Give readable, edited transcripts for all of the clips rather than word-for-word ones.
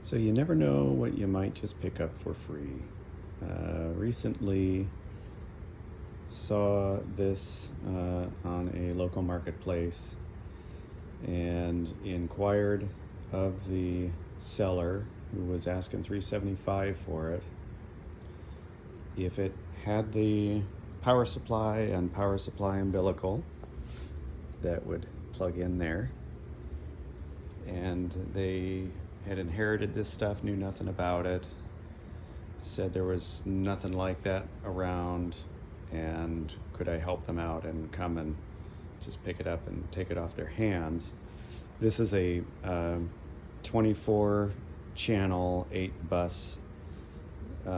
So you never know what you might just pick up for free. Recently saw this on a local marketplace and inquired of the seller, who was asking $375 for it, if it had the power supply and power supply umbilical that would plug in there. And they had inherited this stuff, knew nothing about it, said there was nothing like that around, and could I help them out and come and just pick it up and take it off their hands. This is a 24 channel 8 bus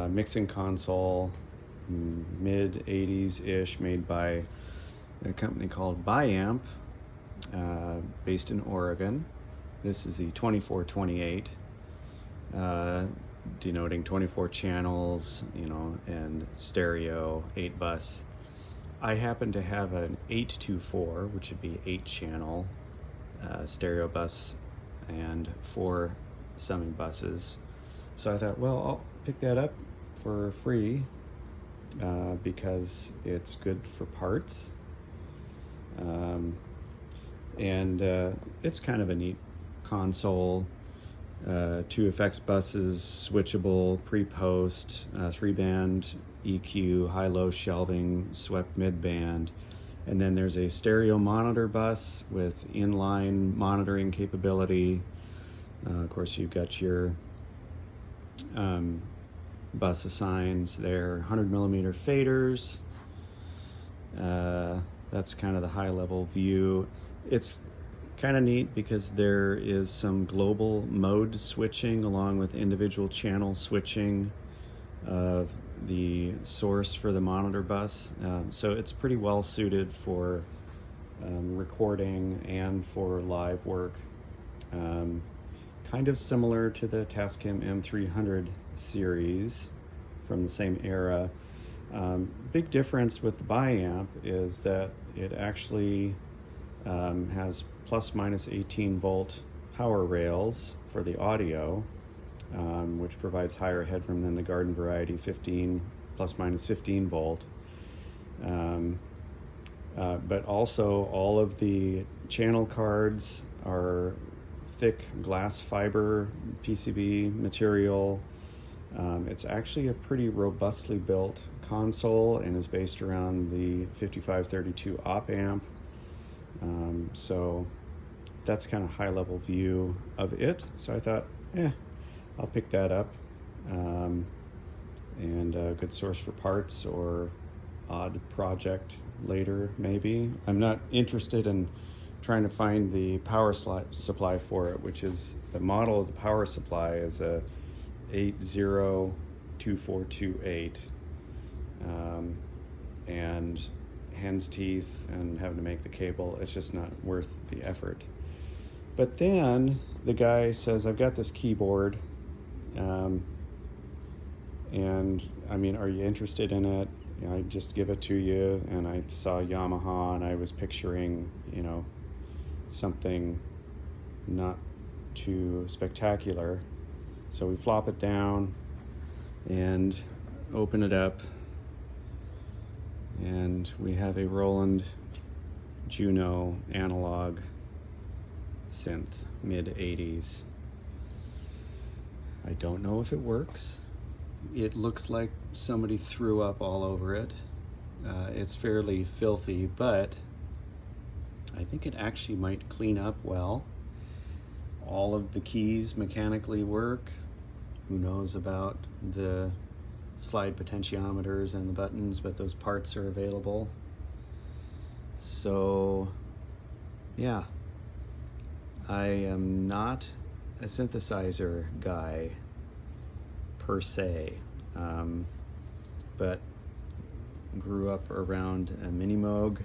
mixing console, mid 80s ish, made by a company called Biamp, based in Oregon. This is the 2428, denoting 24 channels, and stereo, 8 bus. I happen to have an 824, which would be 8 channel stereo bus and 4 summing buses. So I thought, well, I'll pick that up for free because it's good for parts. And it's kind of a neat console. 2 effects buses, switchable, pre-post, 3-band EQ, high-low shelving, swept mid-band, and then there's a stereo monitor bus with inline monitoring capability. Of course, you've got your bus assigns there, 100 millimeter faders. That's kind of the high-level view. It's kind of neat because there is some global mode switching along with individual channel switching of the source for the monitor bus. So it's pretty well suited for recording and for live work. Kind of similar to the Tascam M300 series from the same era. Big difference with the Biamp is that it actually has plus minus 18 volt power rails for the audio, which provides higher headroom than the garden variety 15 plus minus 15 volt. But also all of the channel cards are thick glass fiber PCB material. It's actually a pretty robustly built console and is based around the 5532 op amp. So that's kind of high level view of it. So I thought, I'll pick that up. And a good source for parts or odd project later, maybe. I'm not interested in trying to find the power supply for it, which is the model of the power supply is a 802428, and hen's teeth and having to make the cable. It's just not worth the effort. But then the guy says, I've got this keyboard, and I mean, are you interested in it? I just give it to you. And I saw Yamaha and I was picturing, something not too spectacular. So we flop it down and open it up, and we have a Roland Juno analog synth, mid 80s. I don't know if it works. It looks like somebody threw up all over it. It's fairly filthy, but I think it actually might clean up well. All of the keys mechanically work. Who knows about the slide potentiometers and the buttons, but those parts are available. So yeah, I am not a synthesizer guy per se, but grew up around a Mini Moog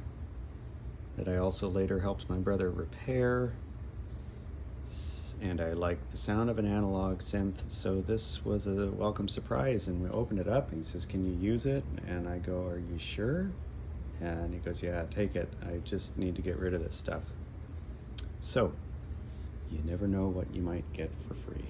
that I also later helped my brother repair, and I like the sound of an analog synth, so this was a welcome surprise. And we opened it up and he says, can you use it? And I go, are you sure? And he goes, yeah, take it. I just need to get rid of this stuff. So you never know what you might get for free.